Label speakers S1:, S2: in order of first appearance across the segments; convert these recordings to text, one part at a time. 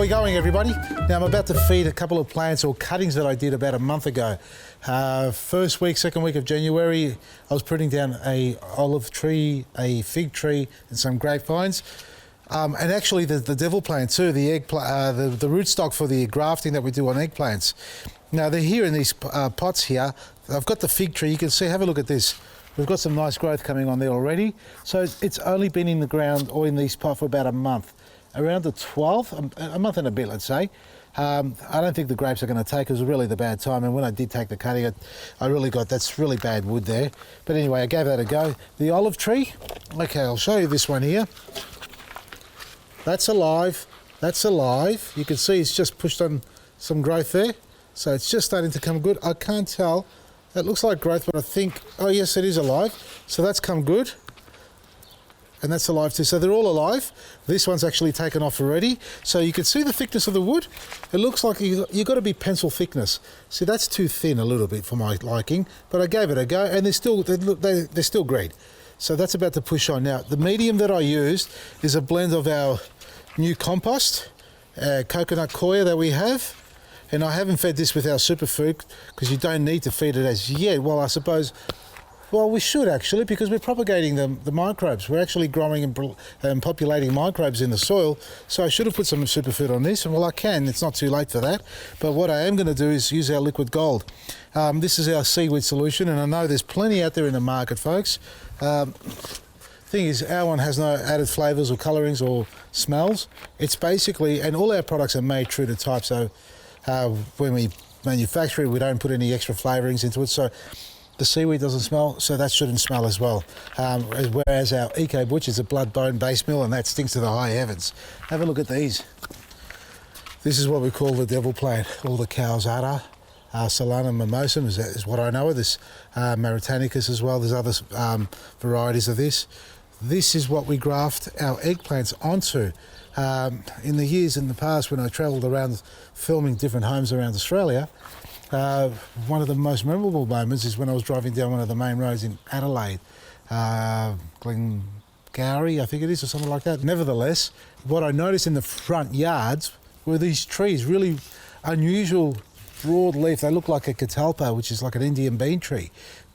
S1: we going, everybody? Now I'm about to feed a couple of plants or cuttings that I did about a month ago. First week, second week of January, I was putting down a olive tree, a fig tree, and some grapevines. And actually the devil plant too, the rootstock for the grafting that we do on eggplants. Now they're here in these pots here. I've got the fig tree, you can see, have a look at this. We've got some nice growth coming on there already. So it's only been in the ground or in these pots for about a month. Around the 12th, a month and a bit, let's say. I don't think the grapes are going to take. It was really the bad time, and when I did take the cutting, I really got, that's really bad wood there. But anyway, I gave that a go. The olive tree, okay, I'll show you this one here. That's alive, that's alive. You can see it's just pushed on some growth there. So it's just starting to come good. I can't tell, it looks like growth, but I think, oh yes, it is alive. So that's come good. And that's alive too. So they're all alive. This one's actually taken off already. So you can see the thickness of the wood. It looks like you've got to be pencil thickness. See, that's too thin a little bit for my liking, but I gave it a go, and they're still great. So that's about to push on. Now, the medium that I used is a blend of our new compost, coconut coir that we have, and I haven't fed this with our superfood because you don't need to feed it as yet. Well, I suppose. Well, we should actually, because we're propagating the microbes. We're actually growing and populating microbes in the soil. So I should have put some superfood on this, and well, I can. It's not too late for that. But what I am going to do is use our liquid gold. This is our seaweed solution, and I know there's plenty out there in the market, folks. Thing is, our one has no added flavours or colourings or smells. It's basically, and all our products are made true to type. So when we manufacture it, we don't put any extra flavourings into it. So the seaweed doesn't smell, so that shouldn't smell as well. Whereas our Eco Butch is a blood bone base meal, and that stinks to the high heavens. Have a look at these. This is what we call the devil plant, or the cow's udder. Solanum mimosum is what I know of this. Maritanicus as well, there's other varieties of this. This is what we graft our eggplants onto. In the years in the past when I travelled around filming different homes around Australia, one of the most memorable moments is when I was driving down one of the main roads in Adelaide, Glengarry, I think it is, or something like that. Nevertheless, what I noticed in the front yards were these trees, really unusual broad leaf. They look like a catalpa, which is like an Indian bean tree.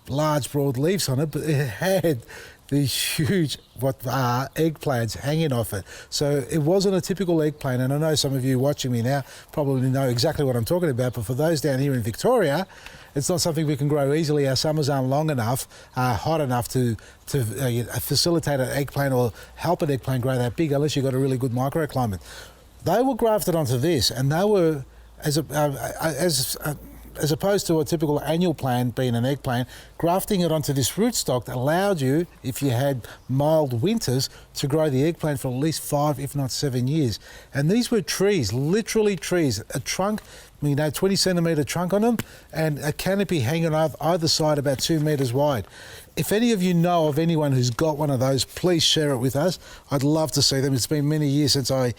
S1: Large broad leaves on it, but it had these huge eggplants hanging off it. So it wasn't a typical eggplant, and I know some of you watching me now probably know exactly what I'm talking about, but for those down here in Victoria, it's not something we can grow easily. Our summers aren't long enough, hot enough to facilitate an eggplant or help an eggplant grow that big unless you've got a really good microclimate. They were grafted onto this, and they were, as opposed to a typical annual plant being an eggplant, grafting it onto this rootstock allowed you, if you had mild winters, to grow the eggplant for at least 5, if not 7 years. And these were trees, literally trees, a trunk, 20 centimetre trunk on them, and a canopy hanging off either side about 2 metres wide. If any of you know of anyone who's got one of those, please share it with us. I'd love to see them. It's been many years since I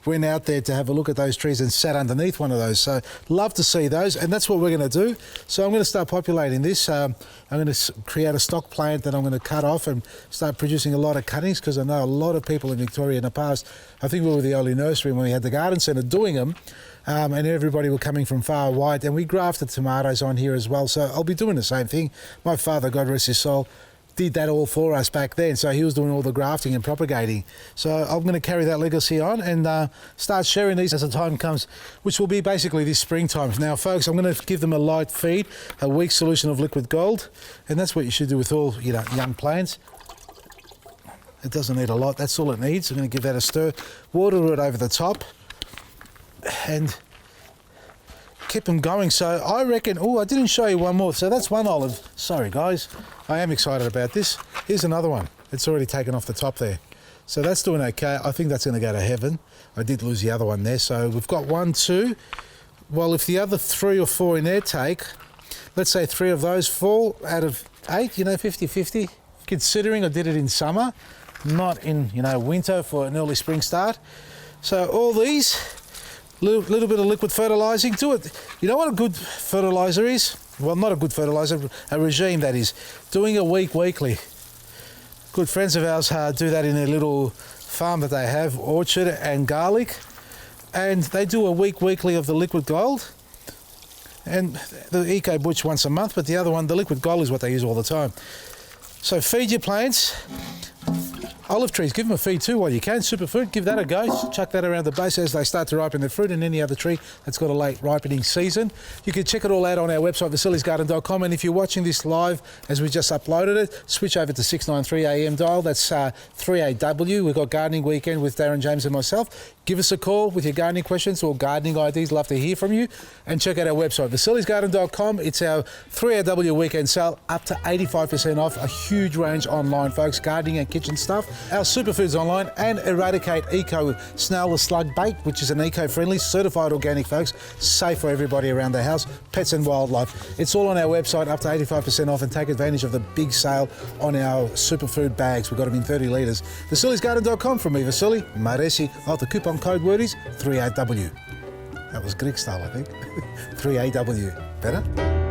S1: went out there to have a look at those trees and sat underneath one of those. So love to see those, and that's what we're going to do. So I'm going to start populating this. I'm going to create a stock plant that I'm going to cut off and start producing a lot of cuttings, because I know a lot of people in Victoria in the past, I think we were the only nursery when we had the garden centre doing them. And everybody were coming from far and wide, and we grafted tomatoes on here as well. So I'll be doing the same thing. My father, God rest his soul, did that all for us back then. So he was doing all the grafting and propagating. So I'm going to carry that legacy on and start sharing these as the time comes, which will be basically this springtime. Now, folks, I'm going to give them a light feed, a weak solution of liquid gold, and that's what you should do with all young plants. It doesn't need a lot. That's all it needs. I'm going to give that a stir, water it over the top, and keep them going. So I reckon, I didn't show you one more. So that's one olive. Sorry guys, I am excited about this. Here's another one. It's already taken off the top there. So that's doing okay. I think that's going to go to heaven. I did lose the other one there. So we've got 1, 2. Well, if the other 3 or 4 in there take, let's say 3 of those fall out of 8, 50-50. Considering I did it in summer, not in, winter for an early spring start. So all these, little bit of liquid fertilising to it. You know what a good fertiliser is? Well, not a good fertiliser, a regime that is. Doing a weekly. Good friends of ours do that in their little farm that they have, orchard and garlic. and they do a weekly of the liquid gold. And the Eco Butch once a month, but the other one, the liquid gold, is what they use all the time. So feed your plants. Olive trees, give them a feed too while you can. Superfood, give that a go. Chuck that around the base as they start to ripen their fruit, and any other tree that's got a late ripening season. You can check it all out on our website, Vasili'sGarden.com, and if you're watching this live as we just uploaded it, switch over to 693 AM dial. That's 3AW. We've got Gardening Weekend with Darren James and myself. Give us a call with your gardening questions or gardening ideas. Love to hear from you. And check out our website, Vasili'sGarden.com. It's our 3AW weekend sale, up to 85% off. A huge range online, folks. Gardening and kitchen stuff. Our superfoods online, and Eradicate Eco Snail the Slug Bait, which is an eco-friendly, certified organic, folks. Safe for everybody around the house, pets and wildlife. It's all on our website, up to 85% off, and take advantage of the big sale on our superfood bags. We've got them in 30 litres. Vasili'sGarden.com from me, Vasili. Maresi. Oh, the coupon code word is 3AW. That was Greek style, I think. 3AW. Better?